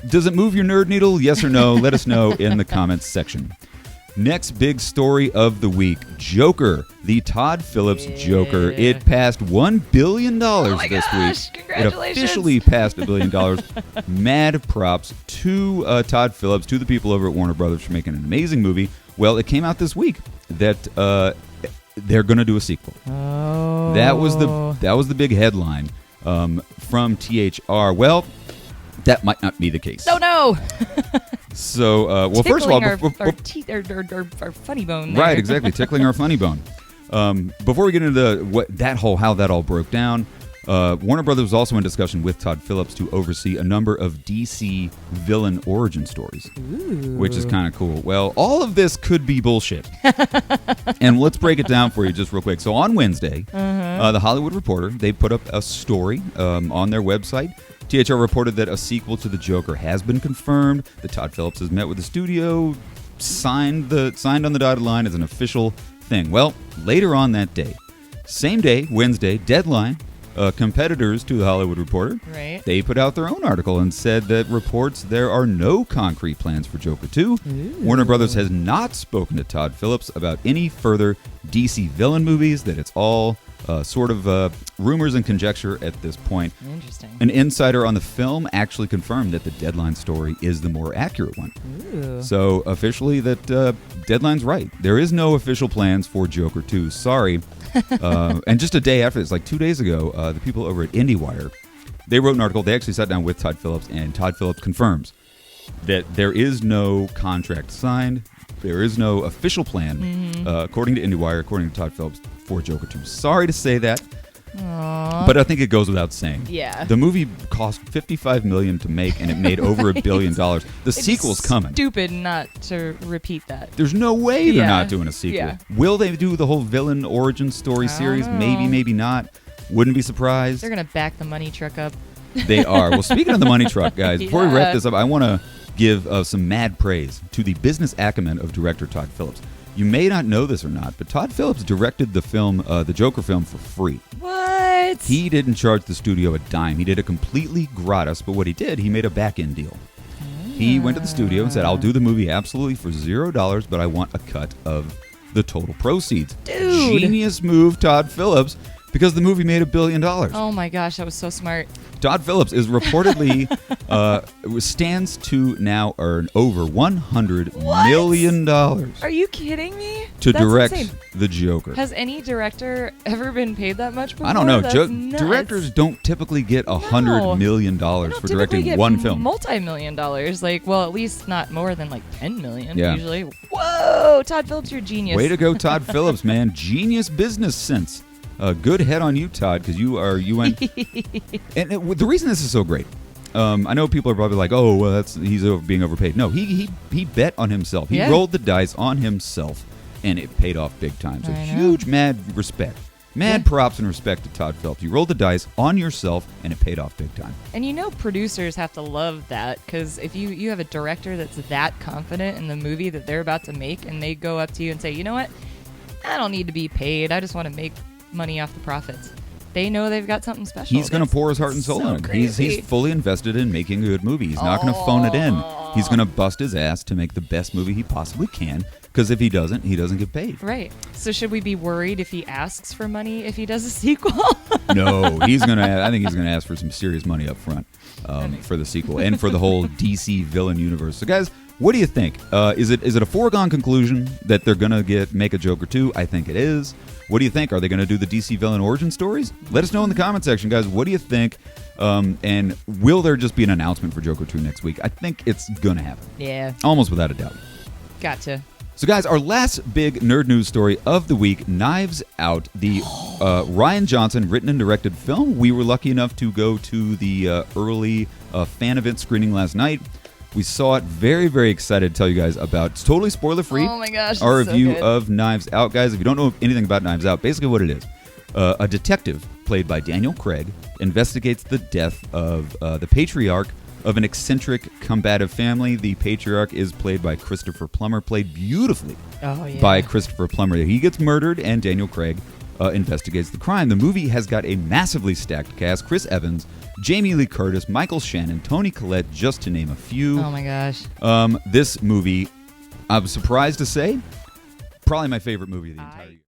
Does it move your nerd needle? Yes or no? Let us know in the comments section. Next big story of the week, Joker, the Todd Phillips Joker. It passed $1 billion this week. Congratulations. It officially passed $1 billion. Mad props to Todd Phillips, to the people over at Warner Brothers for making an amazing movie. Well, it came out this week that they're going to do a sequel. Oh. That was the big headline from THR. Well, that might not be the case. Oh, no. So, well, first of all, our funny bone. Right, exactly, tickling our funny bone. Before we get into how that all broke down, Warner Brothers was also in discussion with Todd Phillips to oversee a number of DC villain origin stories, which is kind of cool. Well, all of this could be bullshit, and let's break it down for you just real quick. So on Wednesday, The Hollywood Reporter, they put up a story on their website. THR reported that a sequel to The Joker has been confirmed, that Todd Phillips has met with the studio, signed on the dotted line as an official thing. Well, later on that day, same day, Wednesday, Deadline, competitors to The Hollywood Reporter, right, they put out their own article and said that reports there are no concrete plans for Joker 2. Warner Brothers has not spoken to Todd Phillips about any further DC villain movies, that it's all sort of rumors and conjecture at this point. Interesting. An insider on the film actually confirmed that the Deadline story is the more accurate one. Ooh. So officially that Deadline's right. There is no official plans for Joker 2. Sorry. And just a day after this, like 2 days ago, the people over at IndieWire, they wrote an article. They actually sat down with Todd Phillips, and Todd Phillips confirms that there is no contract signed. There is no official plan, according to IndieWire, according to Todd Phillips, for Joker 2. Sorry to say that, but I think it goes without saying. Yeah. The movie cost $55 million to make, and it made over $1 billion. The sequel's coming. Stupid not to repeat that. There's no way they're not doing a sequel. Yeah. Will they do the whole villain origin story series? Maybe, maybe not. Wouldn't be surprised. They're going to back the money truck up. They are. Well, speaking of the money truck, guys, before we wrap this up, I want to give some mad praise to the business acumen of director Todd Phillips. You may not know this or not, but Todd Phillips directed the film, the Joker film, for free. What? He didn't charge the studio a dime. He did it completely gratis, but what he did, he made a back-end deal. He went to the studio and said, I'll do the movie absolutely for $0, but I want a cut of the total proceeds. Dude. Genius move, Todd Phillips, because the movie made $1 billion. Oh my gosh, that was so smart. Todd Phillips is reportedly stands to now earn over $100 million. Are you kidding me? To That's direct insane. the Joker. Has any director ever been paid that much before? I don't know. That's nuts. Directors don't typically get $100 million for directing one film. Multi-million dollars, like, well, at least not more than like $10 million usually. Whoa, Todd Phillips, you're a genius. Way to go, Todd Phillips, man! Genius business sense. Good head on you, Todd, because you went. And the reason this is so great, I know people are probably like, "Oh, well, he's being overpaid." No, he bet on himself. He rolled the dice on himself, and it paid off big time. So huge, mad props and respect to Todd Phillips. You rolled the dice on yourself, and it paid off big time. And you know, producers have to love that, because if you have a director that's that confident in the movie that they're about to make, and they go up to you and say, "You know what? I don't need to be paid. I just want to make money off the profits." They know they've got something special. He's going to pour his heart and soul in it. He's fully invested in making a good movie. He's not going to phone it in. He's going to bust his ass to make the best movie he possibly can, because if he doesn't get paid. Right. So should we be worried if he asks for money if he does a sequel? No, I think he's going to ask for some serious money up front for the sequel and for the whole DC villain universe. So guys, what do you think? Is it a foregone conclusion that they're going to make a Joker 2? I think it is. What do you think? Are they going to do the DC villain origin stories? Let us know in the comment section, guys. What do you think? And will there just be an announcement for Joker 2 next week? I think it's going to happen. Yeah. Almost without a doubt. Gotcha. So, guys, our last big nerd news story of the week, Knives Out, the Rian Johnson written and directed film. We were lucky enough to go to the early fan event screening last night. We saw it. Very, very excited to tell you guys about. It's totally spoiler-free. Oh, my gosh. Our so review good. of Knives Out, guys. If you don't know anything about Knives Out, basically what it is, a detective played by Daniel Craig investigates the death of the patriarch of an eccentric, combative family. The patriarch is played by Christopher Plummer, played beautifully by Christopher Plummer. He gets murdered, and Daniel Craig investigates the crime. The movie has got a massively stacked cast: Chris Evans, Jamie Lee Curtis, Michael Shannon, Toni Collette, just to name a few. Oh my gosh. This movie, I'm surprised to say, probably my favorite movie of the entire year.